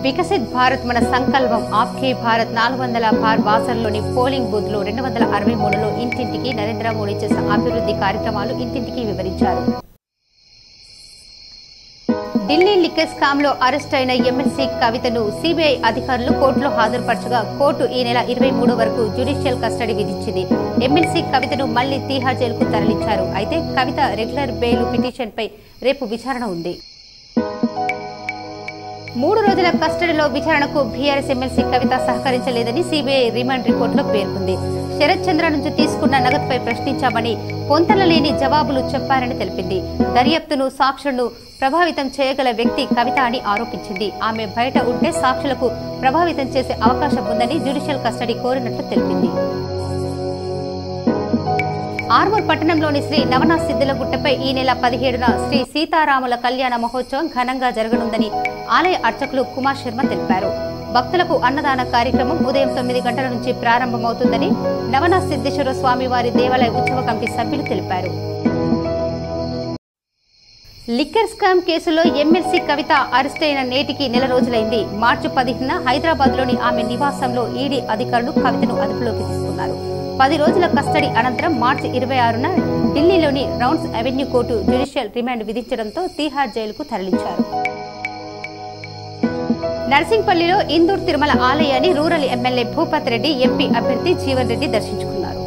వికసిత్ భారత్ మన సంకల్పం ఆప్కే భారత్ 400 పార్ బాసర్లోని పోలింగ్ బూత్ లో 263లో ఇంటింటికి నరేంద్ర మోడీ చేసిన అభివృద్ధి కార్యక్రమాలు ఇంటింటికి వివరించారు. ఢిల్లీ లిక్కర్ స్కామ్ లో అరెస్ట్ అయిన ఎమ్మెల్సీ కవితను సిబిఐ అధికారులు కోర్టులో హాజరుపరచగా కోర్టు ఈ నెల 23 వరకు జ్యుడిషియల్ కస్టడీ విధించింది. ఎమ్మెల్సీ కవితను మళ్లీ తీహార్ జైలుకు తరలించారు. అయితే కవిత రెగ్యులర్ బెయిల్ పిటిషన్ పై రేపు విచారణ ఉంది. 3 రోజుల కస్టడీలో విచారణకు బీఆర్ఎస్ ఎమ్మెల్సీ కవిత సహకరించలేదని సిబిఐ రిమాండ్ రిపోర్టులో పేర్కొంది. శరత్ చంద్ర నుంచి తీసుకున్న నగదుపై ప్రశ్నించామని, పొంతనలేని జవాబులు చెప్పారని తెలిపింది. దర్యాప్తును సాక్షులను ప్రభావితం చేయగల వ్యక్తి కవిత అని ఆరోపించింది. ఆమె బయట ఉంటే సాక్షులకు ప్రభావితం చేసే అవకాశం ఉందని జ్యుడిషియల్ కస్టడీ కోరినట్లు తెలిపింది. ఆర్మూర్ పట్టణంలోని శ్రీ నవనాథ్ సిద్ధులగుట్టపై ఈ నెల 17న శ్రీ సీతారాముల కళ్యాణ మహోత్సవం ఘనంగా జరగనుందని ఆలయ అర్చకులు కుమార్ శర్మ తెలిపారు. భక్తులకు అన్నదాన కార్యక్రమం ఉదయం 9 గంటల నుంచి ప్రారంభమవుతుందని నవనాథ్ సిద్ధేశ్వర స్వామి వారి దేవాలయ ఉత్సవ కమిటీ సభ్యులు తెలిపారు. లిక్కర్ స్కామ్ కేసులో ఎమ్మెల్సీ కవిత అరెస్ట్ అయిన నేటికి నెల రోజులైంది. మార్చి 15న హైదరాబాద్ లోని ఆమె నివాసంలో ఈడీ అధికారులు కవితను అదుపులోకి తీసుకున్నారు. 10 రోజుల కస్టడీ అనంతరం మార్చి 26న ఢిల్లీలోని Rouse avenue court judicial remand విధించడంతో తీహార్ జైలుకు తరలించారు. నర్సింగ్పల్లిలో ఇందూర్ తిరుమల ఆలయాన్ని rural MLA Bhupath Reddy, MP అభ్యర్థి జీవన్ రెడ్డి దర్శించుకున్నారు.